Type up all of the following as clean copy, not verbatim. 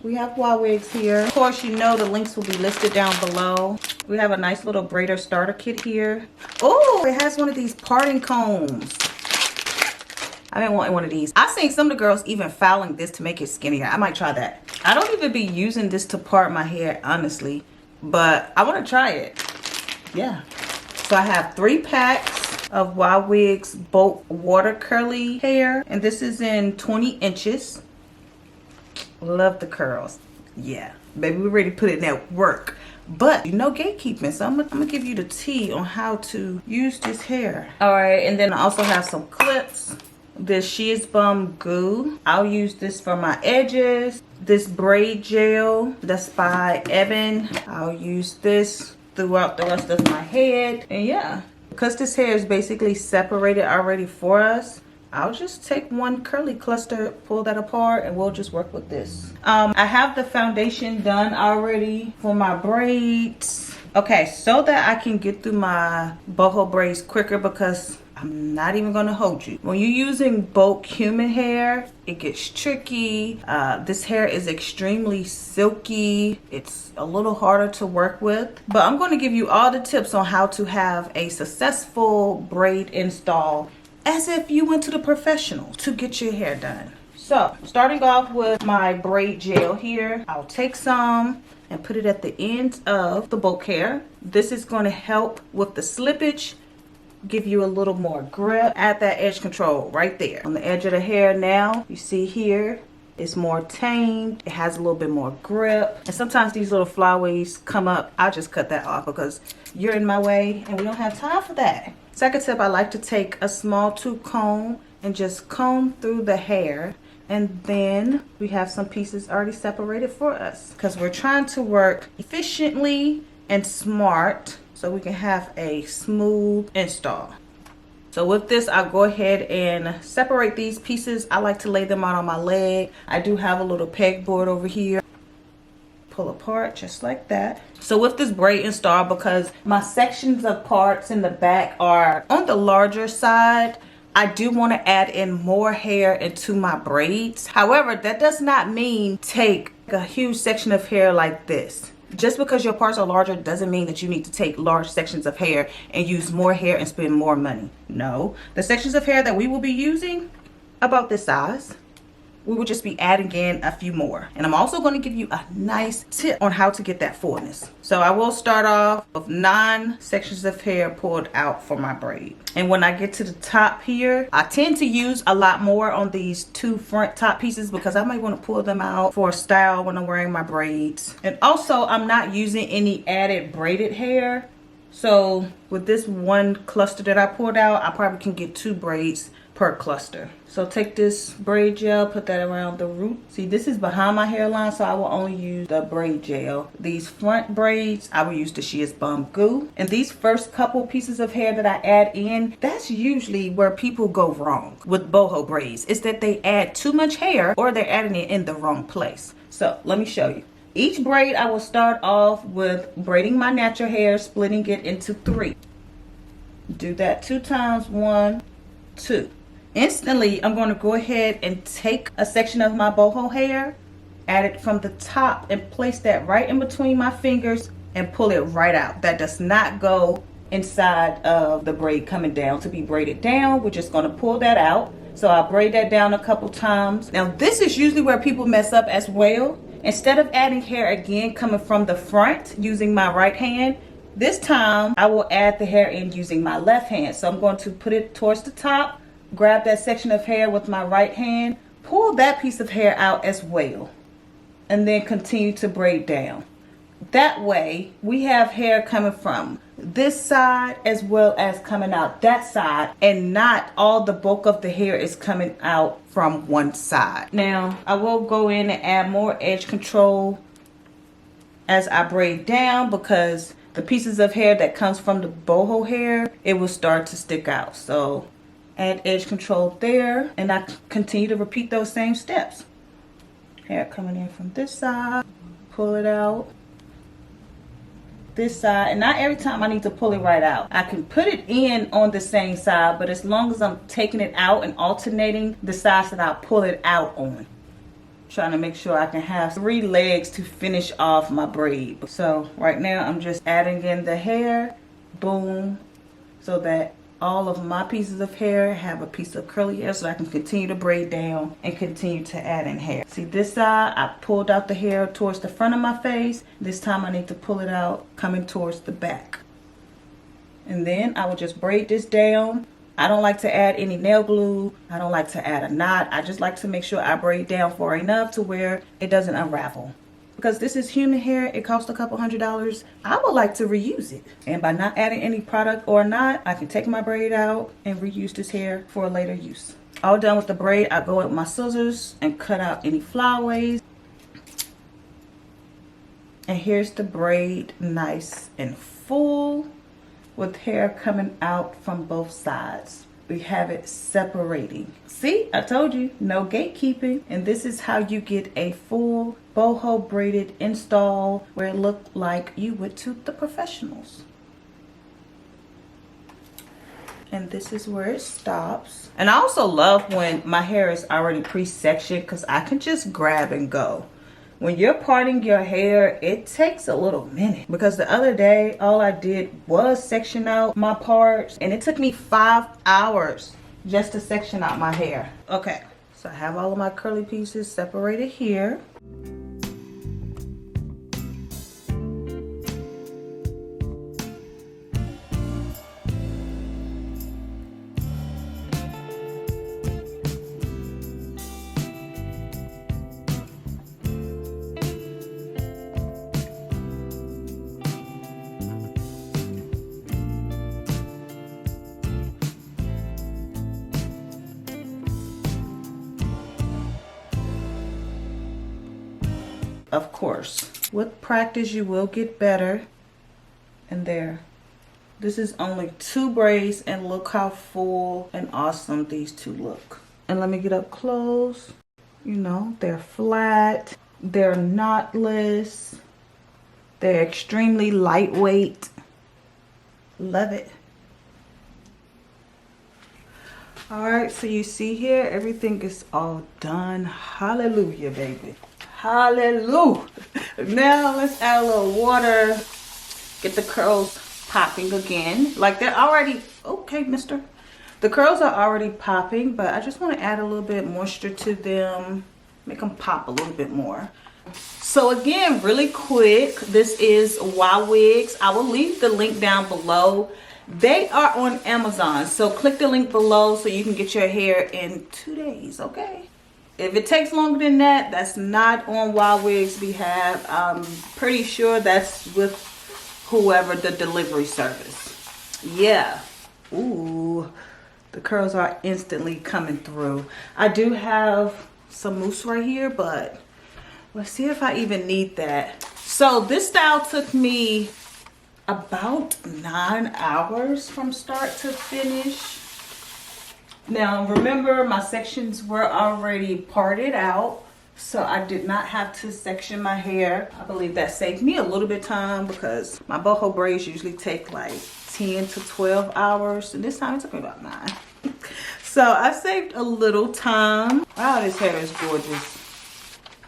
We have YWIGS here. Of course, you know the links will be listed down below. We have a nice little braider starter kit here. Oh, it has one of these parting combs. I've been wanting one of these. I've seen some of the girls even filing this to make it skinnier. I might try that. I don't even be using this to part my hair, honestly, but I want to try it. Yeah. So I have 3 packs of YWIGS Boho Water Curly hair, and this is in 20 inches. Love the curls. Yeah, baby, we're ready to put in that work. But you know gatekeeping, so I'm gonna give you the tea on how to use this hair. All right, and then I also have some clips. This YWIGS goo. I'll use this for my edges. This braid gel, that's by Evan. I'll use this throughout the rest of my head. And yeah, because this hair is basically separated already for us, I'll just take one curly cluster, pull that apart, and we'll just work with this. I have the foundation done already for my braids. Okay, so that I can get through my boho braids quicker, because I'm not even gonna hold you. When you're using bulk human hair, it gets tricky. This hair is extremely silky. It's a little harder to work with, but I'm gonna give you all the tips on how to have a successful braid install as if you went to the professional to get your hair done. So, starting off with my braid gel here, I'll take some and put it at the ends of the bulk hair. This is going to help with the slippage, give you a little more grip. Add that edge control right there on the edge of the hair. Now you see here it's more tamed, it has a little bit more grip, and sometimes these little flyaways come up. I'll just cut that off because you're in my way and we don't have time for that. Second tip, I like to take a small tooth comb and just comb through the hair, and then we have some pieces already separated for us because we're trying to work efficiently and smart so we can have a smooth install. So with this, I'll go ahead and separate these pieces. I like to lay them out on my leg. I do have a little pegboard over here. Pull apart just like that. So with this braid install, because my sections of parts in the back are on the larger side, I do want to add in more hair into my braids. However, that does not mean take a huge section of hair like this. Just because your parts are larger doesn't mean that you need to take large sections of hair and use more hair and spend more money. No, the sections of hair that we will be using, about this size, we will just be adding in a few more. And I'm also going to give you a nice tip on how to get that fullness. So I will start off with 9 sections of hair pulled out for my braid. And when I get to the top here, I tend to use a lot more on these 2 front top pieces because I might want to pull them out for a style when I'm wearing my braids. And also, I'm not using any added braided hair. So with this one cluster that I pulled out, I probably can get 2 braids per cluster. So take this braid gel, put that around the root. See, this is behind my hairline, so I will only use the braid gel. These front braids, I will use the YWIGS goo. And these first couple pieces of hair that I add in, that's usually where people go wrong with boho braids, is that they add too much hair or they're adding it in the wrong place. So let me show you. Each braid, I will start off with braiding my natural hair, splitting it into 3. Do that 2 times, 1, 2. Instantly, I'm going to go ahead and take a section of my boho hair, add it from the top, and place that right in between my fingers and pull it right out. That does not go inside of the braid coming down to be braided down. We're just going to pull that out. So I'll braid that down a couple times. Now, this is usually where people mess up as well. Instead of adding hair again coming from the front using my right hand, this time I will add the hair in using my left hand. So I'm going to put it towards the top, grab that section of hair with my right hand, pull that piece of hair out as well, and then continue to braid down. That way we have hair coming from this side as well as coming out that side, and not all the bulk of the hair is coming out from one side. Now I will go in and add more edge control as I braid down, because the pieces of hair that comes from the boho hair, it will start to stick out. So add edge control there, and I continue to repeat those same steps. Hair coming in from this side, pull it out this side, and not every time I need to pull it right out. I can put it in on the same side, but as long as I'm taking it out and alternating the sides that I pull it out on. Trying to make sure I can have 3 legs to finish off my braid. So right now I'm just adding in the hair, boom, so that all of my pieces of hair have a piece of curly hair so I can continue to braid down and continue to add in hair. See this side, I pulled out the hair towards the front of my face. This time I need to pull it out coming towards the back. And then I will just braid this down. I don't like to add any nail glue. I don't like to add a knot. I just like to make sure I braid down far enough to where it doesn't unravel. Because this is human hair, it costs a couple $100. I would like to reuse it. And by not adding any product or knot, I can take my braid out and reuse this hair for a later use. All done with the braid, I go with my scissors and cut out any flyaways. And here's the braid, nice and full, with hair coming out from both sides. We have it separating. See, I told you, no gatekeeping. And this is how you get a full boho braided install where it looked like you would to the professionals. And this is where it stops. And I also love when my hair is already pre-sectioned because I can just grab and go. When you're parting your hair, it takes a little minute because the other day, all I did was section out my parts and it took me 5 hours just to section out my hair. Okay, so I have all of my curly pieces separated here. Of course, with practice you will get better. And there, this is only 2 braids and look how full and awesome these 2 look. And let me get up close. You know, they're flat, they're knotless, they're extremely lightweight. Love it. All right, so you see here, everything is all done. Hallelujah, baby. Hallelujah. Now let's add a little water. Get the curls popping again. Like they're already, okay, mister. The curls are already popping, but I just want to add a little bit moisture to them. Make them pop a little bit more. So again, really quick, this is YWIGS. I will leave the link down below. They are on Amazon. So click the link below so you can get your hair in 2 days, okay? If it takes longer than that, that's not on YWIGS' behalf. I'm pretty sure that's with whoever the delivery service. Yeah. Ooh, the curls are instantly coming through. I do have some mousse right here, but let's see if I even need that. So this style took me about 9 hours from start to finish. Now remember, my sections were already parted out, so I did not have to section my hair. I believe that saved me a little bit of time because my boho braids usually take like 10 to 12 hours, and this time it took me about 9. So I saved a little time. Wow, this hair is gorgeous.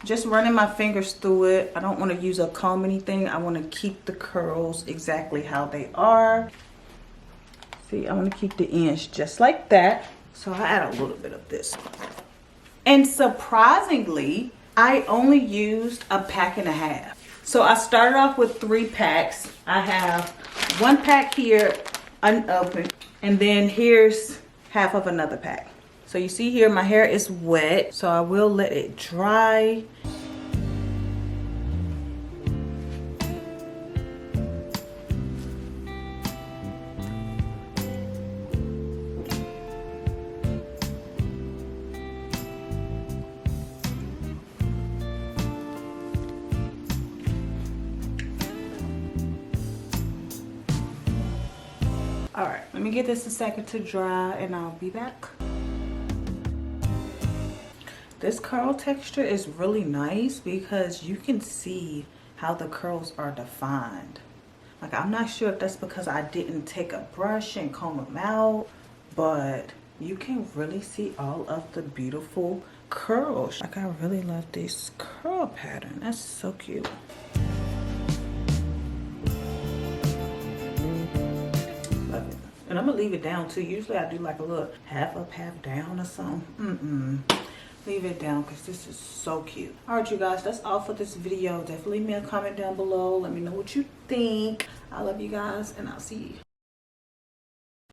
Just running my fingers through it. I don't want to use a comb or anything. I want to keep the curls exactly how they are. See, I want to keep the ends just like that. So I add a little bit of this. And surprisingly, I only used a pack and a half. So I started off with 3 packs. I have 1 pack here unopened, and then here's half of another pack. So you see here, my hair is wet, so I will let it dry. All right, let me get this a second to dry and I'll be back. This curl texture is really nice because you can see how the curls are defined. Like, I'm not sure if that's because I didn't take a brush and comb them out, but you can really see all of the beautiful curls. Like, I really love this curl pattern. That's so cute. Love it. And I'm gonna leave it down too. Usually I do like a little half up, half down or something. Leave it down because this is so cute. All right, you guys, that's all for this video. Definitely leave me a comment down below. Let me know what you think. I love you guys, and I'll see you